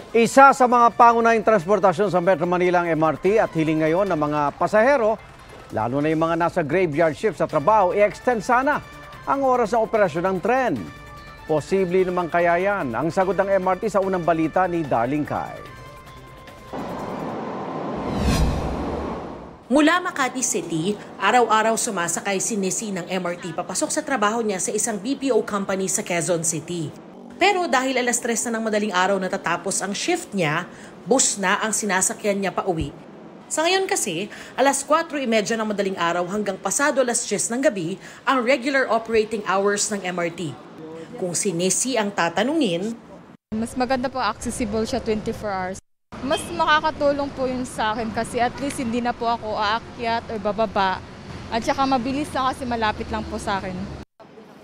Isa sa mga pangunahing transportasyon sa Metro Manila ang MRT at hiling ngayon ng mga pasahero, lalo na yung mga nasa graveyard shift sa trabaho, i-extend sana ang oras ng operasyon ng tren. Posible naman kaya yan? Ang sagot ng MRT sa unang balita ni Darling Kai. Mula Makati City, araw-araw sumasakay si Nesi ng MRT papasok sa trabaho niya sa isang BPO company sa Quezon City. Pero dahil alas 3 na ng madaling araw natatapos ang shift niya, bus na ang sinasakyan niya pa uwi. Sa ngayon kasi, alas 4:30 ng madaling araw hanggang pasado alas 10 ng gabi ang regular operating hours ng MRT. Kung si Nesi ang tatanungin, mas maganda po, accessible siya 24 hours. Mas makakatulong po yun sa akin kasi at least hindi na po ako aakyat o bababa. At saka mabilis na kasi malapit lang po sa akin.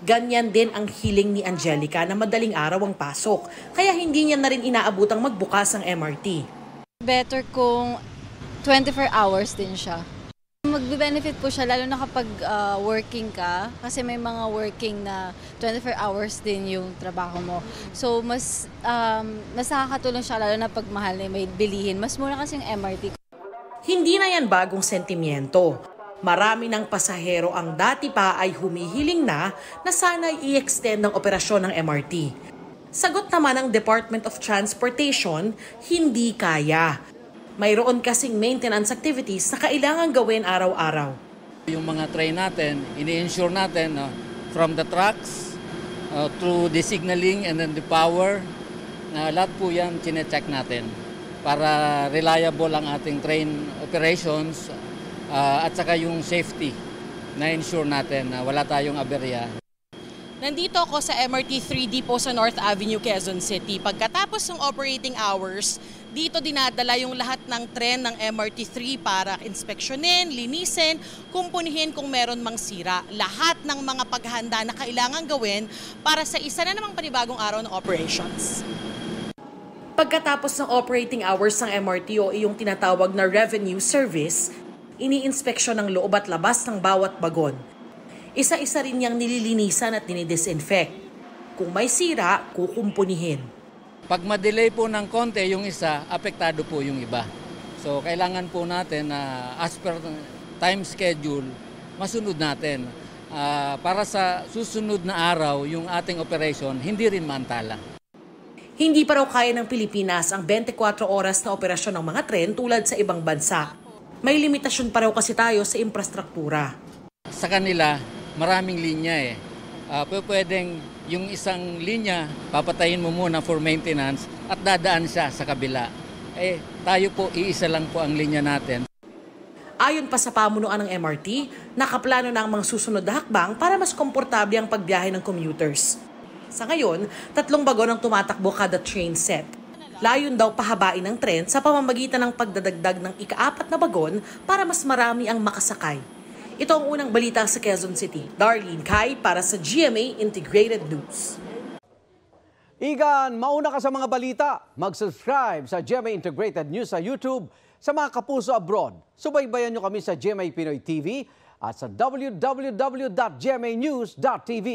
Ganyan din ang hiling ni Angelica na madaling araw ang pasok, kaya hindi niya na rin inaabutang magbukas ang MRT. Better kung 24 hours din siya. Magbe-benefit po siya lalo na kapag working ka kasi may mga working na 24 hours din yung trabaho mo. So mas nakakatulong siya lalo na pag mahal na may bilihin. Mas mura kasi yung MRT. Hindi na yan bagong sentimiento. Marami ng pasahero ang dati pa ay humihiling na sana i-extend ang operasyon ng MRT. Sagot naman ng Department of Transportation, hindi kaya. Mayroon kasing maintenance activities na kailangan gawin araw-araw. Yung mga train natin, ini-ensure natin from the tracks through the signaling and then the power, lahat po yan chine-check natin para reliable ang ating train operations. At saka yung safety na ensure natin na wala tayong aberya. Nandito ako sa MRT 3D po sa North Avenue, Quezon City. Pagkatapos ng operating hours, dito dinadala yung lahat ng tren ng MRT 3 para inspeksyonin, linisin, kumpunihin kung meron mang sira. Lahat ng mga paghahanda na kailangan gawin para sa isa na namang panibagong araw ng operations. Pagkatapos ng operating hours ng MRT o iyong tinatawag na revenue service, ini-inspeksyon ng loob at labas ng bawat bagon. Isa-isa rin niyang nililinisan at dinidisinfect. Kung may sira, kukumpunihin. Pag ma-delay po ng konti yung isa, apektado po yung iba. So kailangan po natin na as per time schedule, masunod natin. Para sa susunod na araw, yung ating operation, hindi rin maantala. Hindi pa raw kaya ng Pilipinas ang 24 oras na operasyon ng mga tren tulad sa ibang bansa. May limitasyon pa raw kasi tayo sa infrastruktura. Sa kanila, maraming linya pwedeng yung isang linya, papatayin mo muna for maintenance at dadaan siya sa kabila. Tayo po, iisa lang po ang linya natin. Ayon pa sa pamunuan ng MRT, nakaplano na ang mga susunod na hakbang para mas komportable ang pagbiyahe ng commuters. Sa ngayon, 3 bagon ang tumatakbo kada train set. Layon daw pahabain ng tren sa pamamagitan ng pagdadagdag ng ika-4 na bagon para mas marami ang makasakay. Ito ang unang balita sa Quezon City. Darlene Kai para sa GMA Integrated News. Igan, mauna ka sa mga balita. Mag-subscribe sa GMA Integrated News sa YouTube. Sa mga kapuso abroad, subaybayan nyo kami sa GMA Pinoy TV at sa www.gmanews.tv.